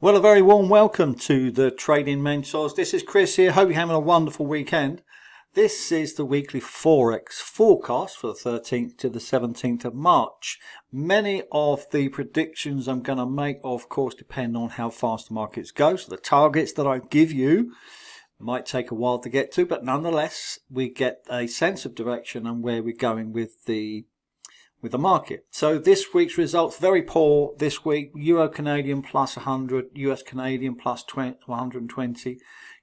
Well, a very warm welcome to the Trading Mentors. This is Chris here. Hope you're having a wonderful weekend. This is the weekly Forex forecast for the 13th to the 17th of March. Many of the predictions I'm going to make, of course, depend on how fast the markets go. So the targets that I give you might take a while to get to, but nonetheless, we get a sense of direction and where we're going with the market. So this week's results very poor this week. Euro Canadian plus 100, US Canadian plus 120,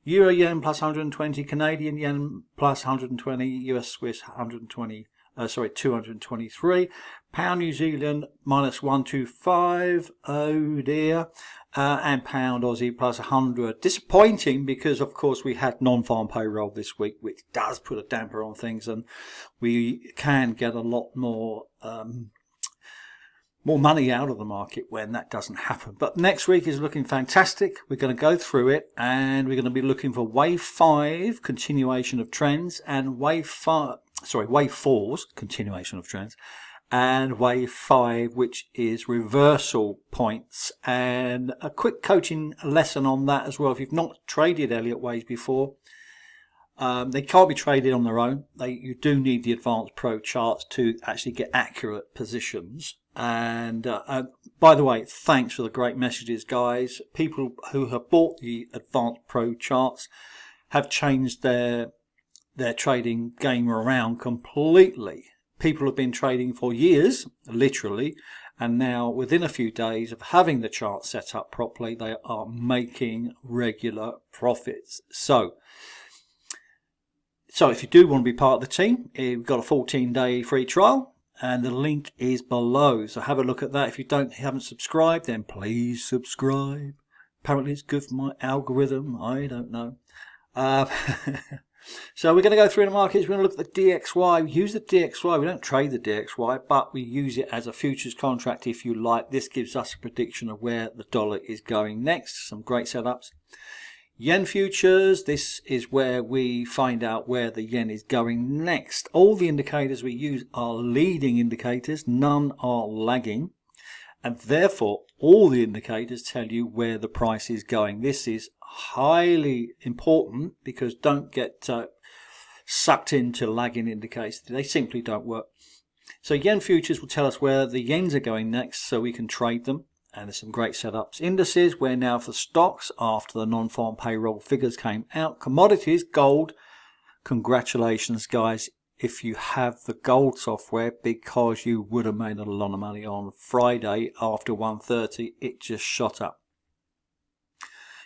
Euro Yen plus 120, Canadian Yen plus 120, US Swiss 223, Pound New Zealand minus 125, oh dear, and Pound Aussie plus 100. Disappointing because of course we had non-farm payroll this week, which does put a damper on things, and we can get a lot more money out of the market when that doesn't happen. But next week is looking fantastic. We're going to go through it and we're going to be looking for wave 5 continuation of trends and wave 4's continuation of trends, and wave 5, which is reversal points, and a quick coaching lesson on that as well. If you've not traded Elliott waves before, they can't be traded on their own. You do need the advanced pro charts to actually get accurate positions. And by the way, thanks for the great messages, guys. People who have bought the advanced pro charts have changed their trading game around completely. People have been trading for years, literally, and now within a few days of having the chart set up properly, they are making regular profits. So if you do want to be part of the team, you've got a 14-day free trial, and the link is below. So have a look at that. If you haven't subscribed, then please subscribe. Apparently it's good for my algorithm. I don't know. So we're going to go through the markets. We're going to look at the DXY. We use the DXY. We don't trade the DXY, but we use it as a futures contract if you like. This gives us a prediction of where the dollar is going next. Some great setups. Yen futures, this is where we find out where the yen is going next. All the indicators we use are leading indicators, none are lagging, and therefore all the indicators tell you where the price is going. This is highly important because don't get sucked into lagging indicators. They simply don't work. So yen futures will tell us where the yens are going next so we can trade them. And there's some great setups. Indices, we're now for stocks after the non-farm payroll figures came out. Commodities, gold. Congratulations, guys, if you have the gold software, because you would have made a lot of money on Friday after 1:30. It just shot up.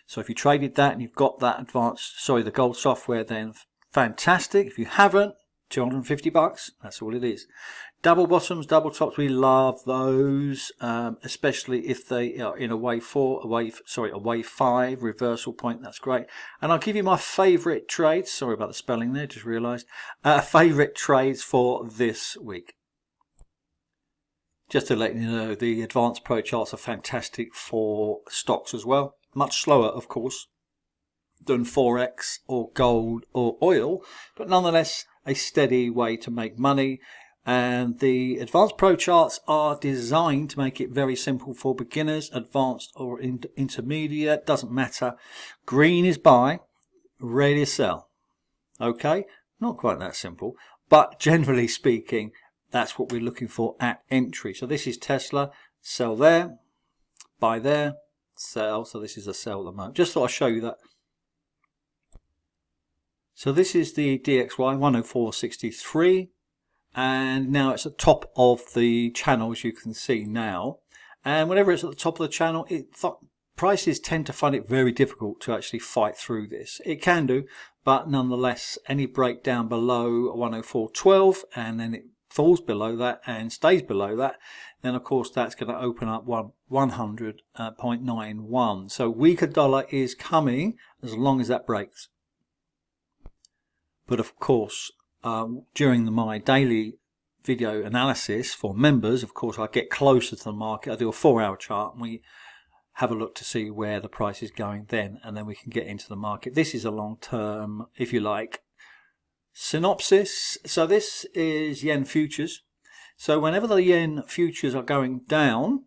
So if you traded that and you've got that the gold software, then fantastic. If you haven't, $250, that's all it is. Double bottoms, double tops, we love those, especially if they are in a wave 5 reversal point. That's great. And I'll give you my favorite trades. Sorry about the spelling there, just realized. Favorite trades for this week. Just to let you know, the advanced pro charts are fantastic for stocks as well. Much slower, of course, than Forex or gold or oil, but nonetheless a steady way to make money. And the advanced pro charts are designed to make it very simple for beginners, advanced or intermediate, doesn't matter. Green is buy, red is sell. Okay, not quite that simple, but generally speaking, that's what we're looking for at entry. So this is Tesla, sell there, buy there, sell. So this is a sell at the moment. Just thought I'd show you that. So this is the DXY 104.63. And now it's at the top of the channel, as you can see now. And whenever it's at the top of the channel, prices tend to find it very difficult to actually fight through this. It can do, but nonetheless, any breakdown below 104.12 and then it falls below that and stays below that, then of course that's going to open up 100.91. So weaker dollar is coming as long as that breaks. But of course, during my daily video analysis for members, of course, I get closer to the market. I do a 4-hour chart and we have a look to see where the price is going then, and then we can get into the market. This is a long-term, if you like, synopsis. So this is yen futures. So whenever the yen futures are going down,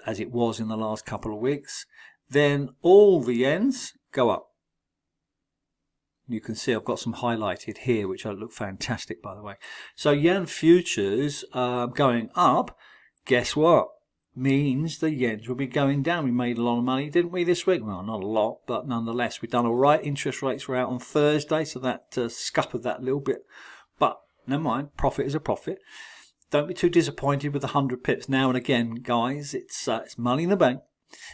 as it was in the last couple of weeks, then all the yens go up. You can see I've got some highlighted here, which look fantastic, by the way. So yen futures going up, guess what? Means the yens will be going down. We made a lot of money, didn't we, this week? Well, not a lot, but nonetheless, we've done all right. Interest rates were out on Thursday, so that scuppered that a little bit. But never mind, profit is a profit. Don't be too disappointed with the 100 pips now and again, guys. It's money in the bank.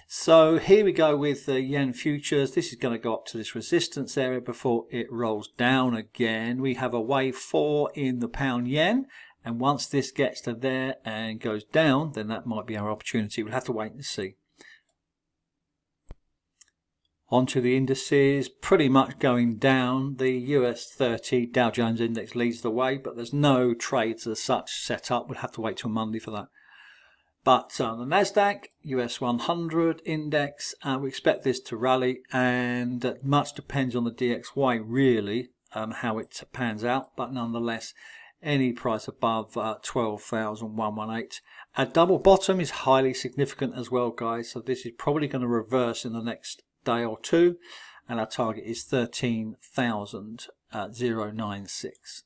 So here we go with the yen futures. This is going to go up to this resistance area before it rolls down again. We have a wave 4 in the pound yen, and once this gets to there and goes down, then that might be our opportunity. We'll have to wait and see. Onto the indices, pretty much going down. The US 30 Dow Jones index leads the way, but there's no trades as such set up. We'll have to wait till Monday for that. But the Nasdaq US 100 index, we expect this to rally, and much depends on the DXY really, how it pans out. But nonetheless, any price above 12,118. A double bottom is highly significant as well, guys. So this is probably going to reverse in the next day or two, and our target is 13,096.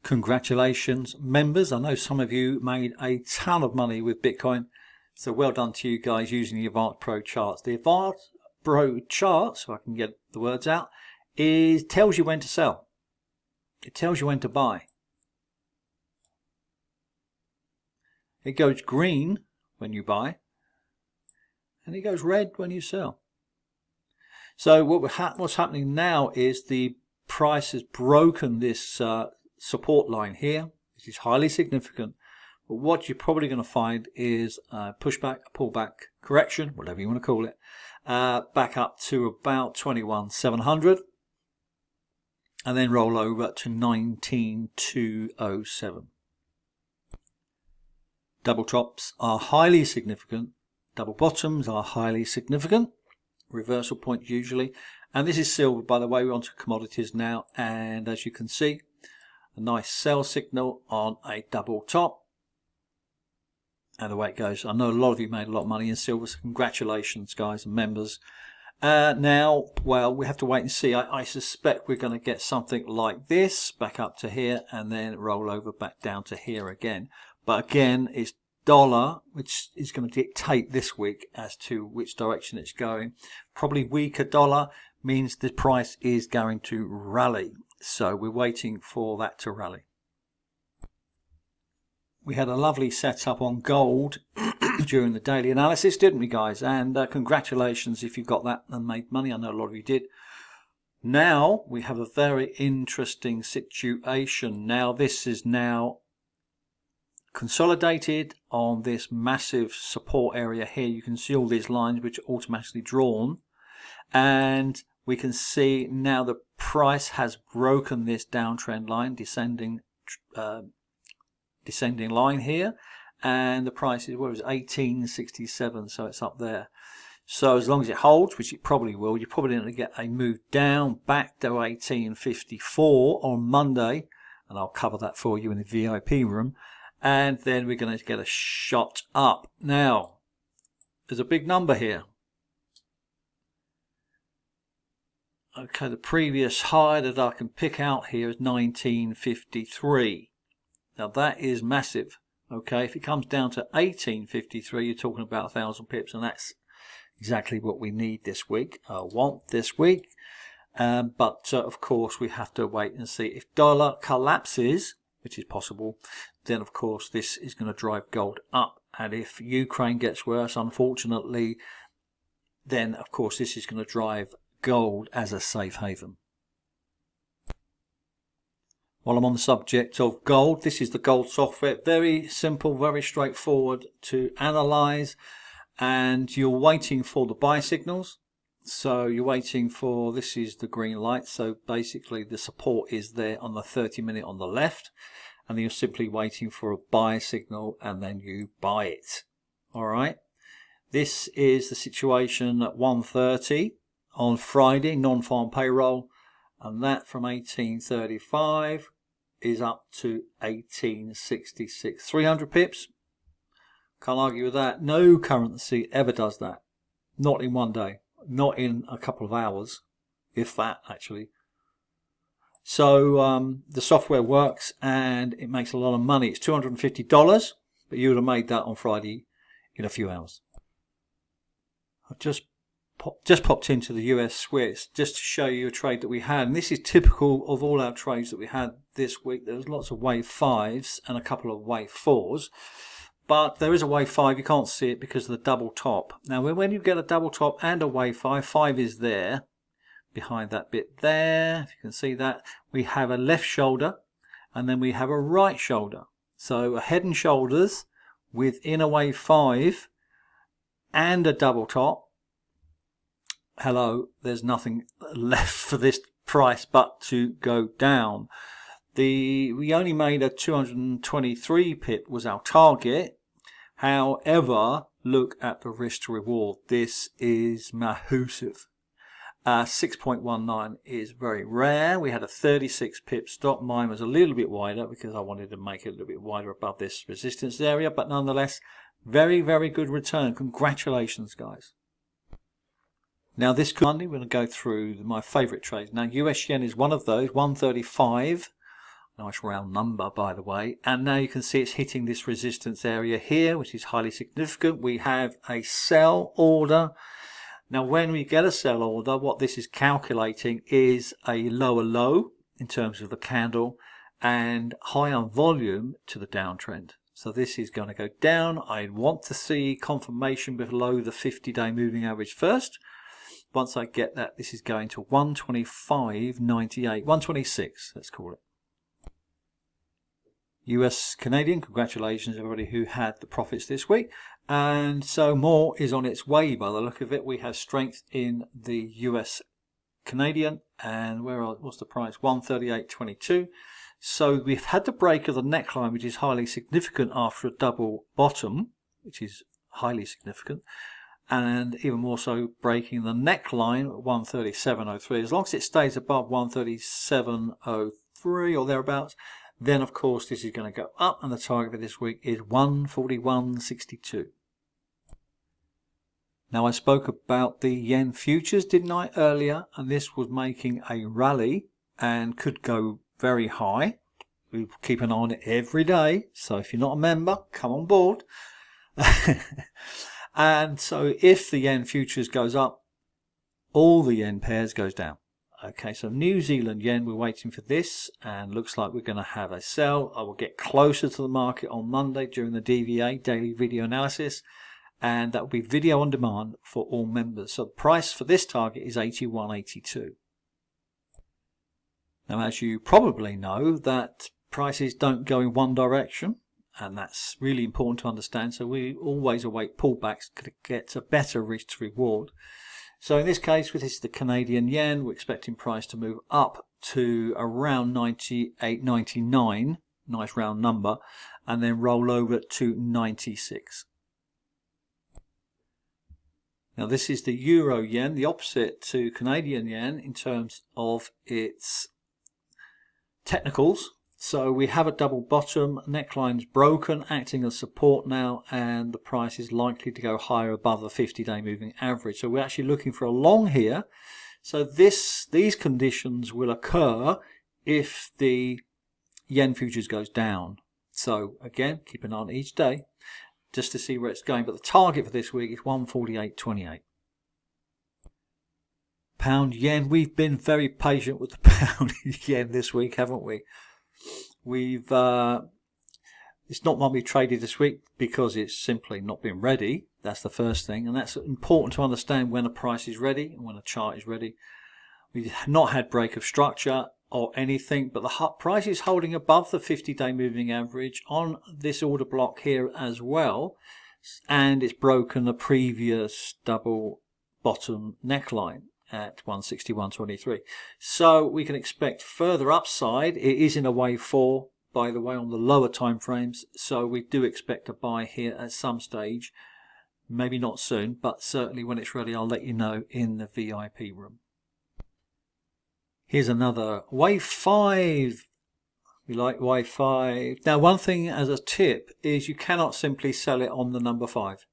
Congratulations, members. I know some of you made a ton of money with Bitcoin, so well done to you guys using the Advanced Pro charts. The Advanced Pro charts, so I can get the words out, tells you when to sell. It tells you when to buy. It goes green when you buy, and it goes red when you sell. So what's happening now is the price has broken this support line here, which is highly significant. But what you're probably going to find is a pushback, a pullback, correction, whatever you want to call it, back up to about 21,700, and then roll over to 19,207. Double tops are highly significant. Double bottoms are highly significant. Reversal point usually. And this is silver, by the way. We're on to commodities now, and as you can see, a nice sell signal on a double top, and the way it goes. I know a lot of you made a lot of money in silver, so congratulations, guys and members. Now, well, we have to wait and see. I suspect we're going to get something like this back up to here, and then roll over back down to here again. But again, it's dollar which is going to dictate this week as to which direction it's going. Probably weaker dollar means the price is going to rally. So we're waiting for that to rally. We had a lovely setup on gold during the daily analysis, didn't we, guys? And congratulations if you got that and made money. I know a lot of you did. Now we have a very interesting situation. Now this is now consolidated on this massive support area here. You can see all these lines which are automatically drawn, and we can see now the price has broken this downtrend line, descending line here, and the price is, what was it, 1867, so it's up there. So as long as it holds, which it probably will, you're probably going to get a move down back to 1854 on Monday, and I'll cover that for you in the VIP room, and then we're going to get a shot up. Now, there's a big number here. Okay, the previous high that I can pick out here is 1953. Now that is massive. Okay, if it comes down to 1853, you're talking about 1,000 pips, and that's exactly what we need this week. Want this week. But of course, we have to wait and see. If dollar collapses, which is possible, then of course this is going to drive gold up. And if Ukraine gets worse, unfortunately, then of course this is going to drive gold as a safe haven. While I'm on the subject of gold, this is the gold software. Very simple, very straightforward to analyze, and you're waiting for the buy signals. So you're waiting for, this is the green light, so basically the support is there on the 30-minute on the left, and you're simply waiting for a buy signal, and then you buy it. All right, this is the situation at 1:30 on Friday, non-farm payroll, and that from 1835 is up to 1866. 300 pips, Can't argue with that. No currency ever does that. Not in one day. Not in a couple of hours. If that, actually. So the software works and it makes a lot of money. It's $250, but you would have made that on Friday in a few hours. I've just popped into the US Swiss just to show you a trade that we had. And this is typical of all our trades that we had this week. There was lots of wave 5s and a couple of wave 4s. But there is a wave 5. You can't see it because of the double top. Now, when you get a double top and a wave 5, 5 is there. Behind that bit there, if you can see that, we have a left shoulder and then we have a right shoulder. So a head and shoulders within a wave 5 and a double top. Hello, there's nothing left for this price but to go down. We only made a 223 pip was our target. However, look at the risk to reward. This is massive. 6.19 is very rare. We had a 36 pip stop. Mine was a little bit wider because I wanted to make it a little bit wider above this resistance area, but nonetheless, very, very good return. Congratulations, guys. Now this Monday, we're going to go through my favorite trades. Now US yen is one of those, 135. Nice round number, by the way. And now you can see it's hitting this resistance area here, which is highly significant. We have a sell order. Now, when we get a sell order, what this is calculating is a lower low in terms of the candle and higher volume to the downtrend. So this is going to go down. I want to see confirmation below the 50-day moving average first. Once I get that, this is going to 125.98, 126, let's call it. US Canadian, congratulations everybody who had the profits this week. And so more is on its way by the look of it. We have strength in the US Canadian, and what's the price? 138.22. So we've had the break of the neckline, which is highly significant after a double bottom, which is highly significant, and even more so breaking the neckline at 137.03. As long as it stays above 137.03 or thereabouts, then of course this is going to go up, and the target for this week is 141.62. Now I spoke about the yen futures, didn't I, earlier, and this was making a rally and could go very high. We keep an eye on it every day, so if you're not a member, come on board. And so if the yen futures goes up, all the yen pairs goes down. Okay, so New Zealand yen, we're waiting for this, and looks like we're going to have a sell. I will get closer to the market on Monday during the DVA, daily video analysis, and that will be video on demand for all members. So the price for this target is 81.82. Now, as you probably know, that prices don't go in one direction, and that's really important to understand. So we always await pullbacks to get a better risk to reward. So in this case, with this the Canadian yen, we're expecting price to move up to around 98.99, nice round number, and then roll over to 96. Now this is the Euro yen, the opposite to Canadian yen in terms of its technicals. So we have a double bottom, neckline's broken, acting as support now, and the price is likely to go higher above the 50-day moving average. So we're actually looking for a long here. So these conditions will occur if the yen futures goes down. So again, keep an eye on each day just to see where it's going. But the target for this week is 148.28. Pound yen, we've been very patient with the pound yen this week, haven't we? It's not one we traded this week because it's simply not been ready. That's the first thing, and that's important to understand when a price is ready and when a chart is ready. We've not had break of structure or anything, but the price is holding above the 50-day moving average on this order block here as well, and it's broken the previous double bottom neckline at 161.23. So we can expect further upside. It is in a wave 4, by the way, on the lower time frames, so we do expect a buy here at some stage. Maybe not soon, but certainly when it's ready, I'll let you know in the VIP room. Here's another wave 5 We like wave 5. Now, one thing as a tip is you cannot simply sell it on the number 5.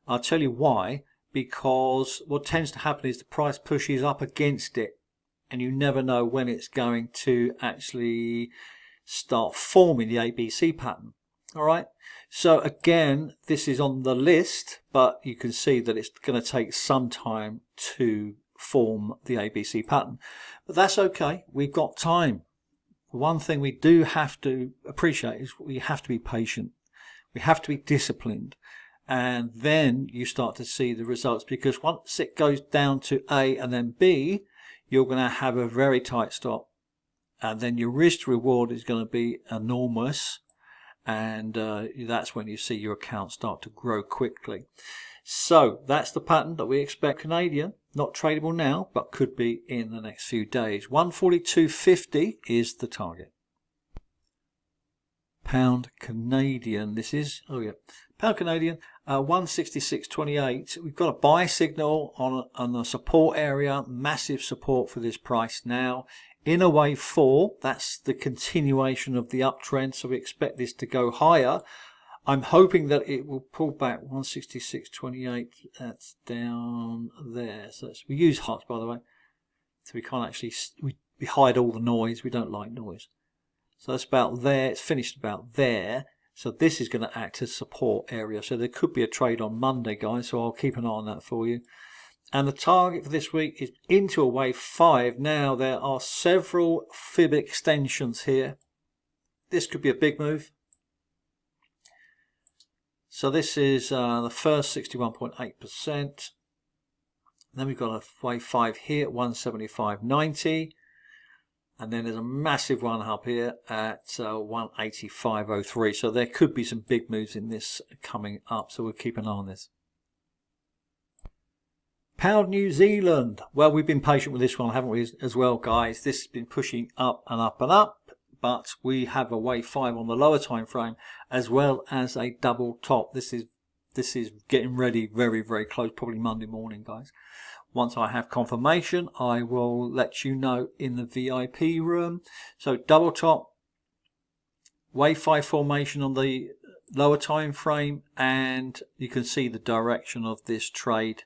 I'll tell you why. Because what tends to happen is the price pushes up against it, and you never know when it's going to actually start forming the ABC pattern. All right. So again, this is on the list, but you can see that it's going to take some time to form the ABC pattern. But that's okay. We've got time. One thing we do have to appreciate is we have to be patient. We have to be disciplined. And then you start to see the results, because once it goes down to A and then B, you're going to have a very tight stop. And then your risk to reward is going to be enormous. And that's when you see your account start to grow quickly. So that's the pattern that we expect. Canadian, not tradable now, but could be in the next few days. 142.50 is the target. Pound Canadian, this is, Pound Canadian, 166.28. We've got a buy signal on the support area, massive support for this price now. In a wave 4, that's the continuation of the uptrend, so we expect this to go higher. I'm hoping that it will pull back. 166.28, that's down there. So we use hearts, by the way, so we can't actually, we hide all the noise. We don't like noise. So that's about there. It's finished about there. So this is going to act as support area. So there could be a trade on Monday, guys. So I'll keep an eye on that for you. And the target for this week is into a wave 5. Now there are several fib extensions here. This could be a big move. So this is the first 61.8%. Then we've got a wave 5 here at 175.90. And then there's a massive one up here at 185.03. So there could be some big moves in this coming up. So we'll keep an eye on this. Pound New Zealand. Well, we've been patient with this one, haven't we, as well, guys? This has been pushing up and up and up. But we have a wave 5 on the lower time frame, as well as a double top. This is getting ready very, very close, probably Monday morning, guys. Once I have confirmation, I will let you know in the VIP room. So double top, wave 5 formation on the lower time frame, and you can see the direction of this trade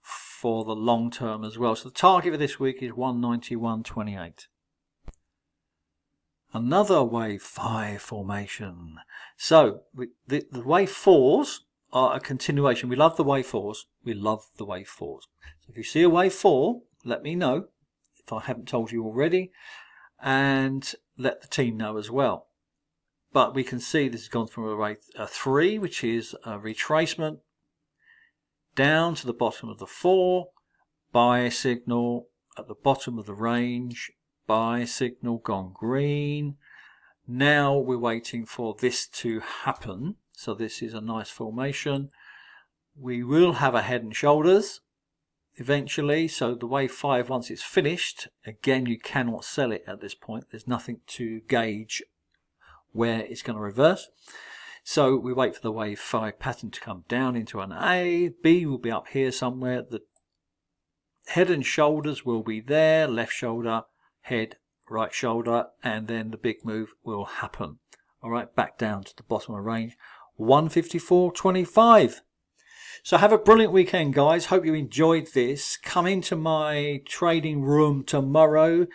for the long term as well. So the target for this week is 191.28. Another wave 5 formation. So the wave 4s are a continuation. We love the wave 4s. We love the wave 4s. So if you see a wave 4, let me know if I haven't told you already, and let the team know as well. But we can see this has gone from a wave 3, which is a retracement, down to the bottom of the 4, buy signal at the bottom of the range, buy signal gone green. Now we're waiting for this to happen. So this is a nice formation. We will have a head and shoulders eventually. So the wave 5, once it's finished, again, you cannot sell it at this point. There's nothing to gauge where it's going to reverse. So we wait for the wave 5 pattern to come down into an A. B will be up here somewhere. The head and shoulders will be there. Left shoulder, head, right shoulder, and then the big move will happen. All right, back down to the bottom of the range, 154.25. So have a brilliant weekend, guys. Hope you enjoyed this. Come into my trading room tomorrow.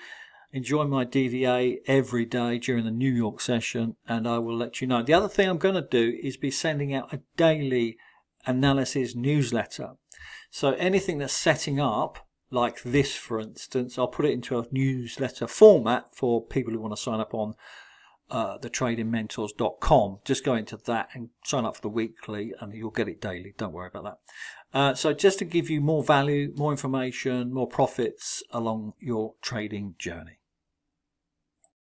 Enjoy my DVA every day during the New York session, and I will let you know. The other thing I'm going to do is be sending out a daily analysis newsletter. So anything that's setting up, like this, for instance, I'll put it into a newsletter format for people who want to sign up on thetradingmentors.com. Just go into that and sign up for the weekly, and you'll get it daily. Don't worry about that. So just to give you more value, more information, more profits along your trading journey.